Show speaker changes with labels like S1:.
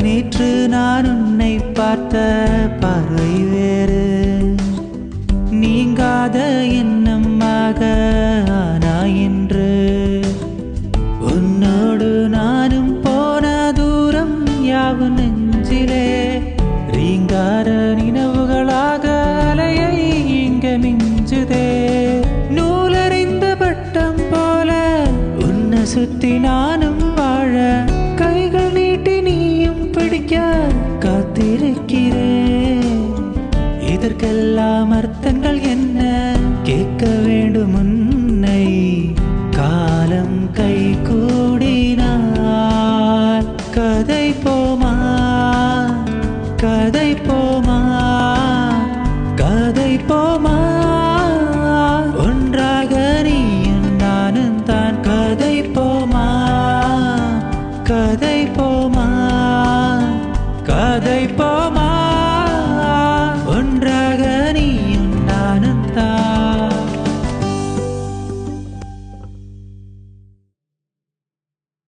S1: நேற்று நான் உன்னை பார்த்த பார்வை வேறு, நீங்காத எண்ணமாக ஆனா என்று. உன்னோடு நானும் போன தூரம் யாவும் நெஞ்சிலே ரீங்கார